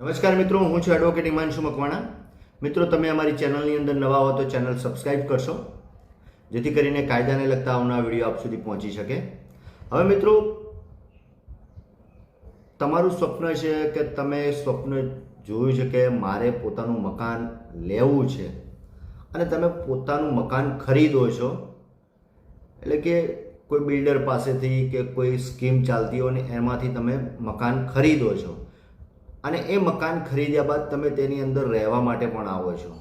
નમસ્કાર મિત્રો, હું છું એડવોકેટ હિમાંશુ મકવાણા. મિત્રો, તમે અમારી ચેનલની અંદર નવા હો તો ચેનલ સબસ્ક્રાઇબ કરશો, જેથી કરીને કાયદાને લગતા આવનારા વિડીયો આપ સુધી પહોંચી શકે. હવે મિત્રો, તમારું સ્વપ્ન છે કે તમે સ્વપ્ન જોયું છે કે મારે પોતાનું મકાન લેવું છે અને તમે પોતાનું મકાન ખરીદો છો, એટલે કે કોઈ બિલ્ડર પાસેથી કે કોઈ સ્કીમ ચાલતી હોય ને એમાંથી તમે મકાન ખરીદો છો અને એ મકાન ખરીદ્યા બાદ તમે તેની અંદર રહેવા માટે પણ આવો છો.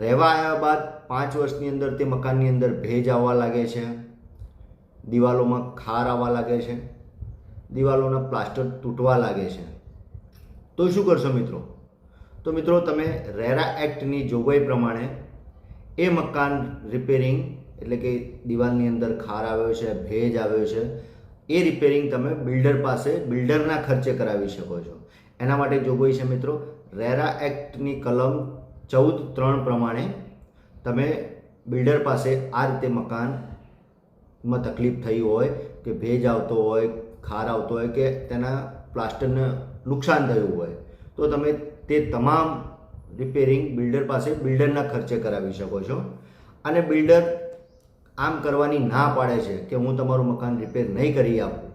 રહેવા આવ્યા બાદ 5 વર્ષની અંદર તે મકાનની અંદર ભેજ આવવા લાગે છે, દિવાલોમાં ખાર આવવા લાગે છે, દિવાલોના પ્લાસ્ટર તૂટવા લાગે છે. તો શું કરશો મિત્રો? તો મિત્રો, તમે રેરા એક્ટની જોગવાઈ પ્રમાણે એ મકાન રિપેરિંગ, એટલે કે દિવાલની અંદર ખાર આવ્યો છે, ભેજ આવ્યો છે, એ રિપેરિંગ તમે બિલ્ડર પાસે બિલ્ડરના ખર્ચે કરાવી શકો છો. એના માટે જોગવાઈ છે મિત્રો, રેરા એક્ટની કલમ 14(3) પ્રમાણે તમે બિલ્ડર પાસે આ રીતે મકાનમાં તકલીફ થઈ હોય કે ભેજ આવતો હોય, ખાર આવતો હોય કે તેના પ્લાસ્ટરને નુકસાન થયું હોય, તો તમે તે તમામ રિપેરિંગ બિલ્ડર પાસે બિલ્ડરના ખર્ચે કરાવી શકો છો. અને બિલ્ડર આમ કરવાની ના પાડે છે કે હું તમારું મકાન રિપેર નહીં કરી આપું,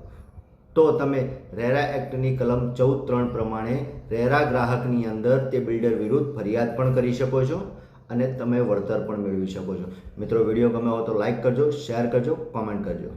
તો તમે રેરા એક્ટની કલમ 14(3) પ્રમાણે રેરા ગ્રાહકની અંદર તે બિલ્ડર વિરુદ્ધ ફરિયાદ પણ કરી શકો છો અને તમે વળતર પણ મેળવી શકો છો. મિત્રો, વિડીયો ગમ્યો હોય તો લાઈક કરજો, શેર કરજો, કોમેન્ટ કરજો.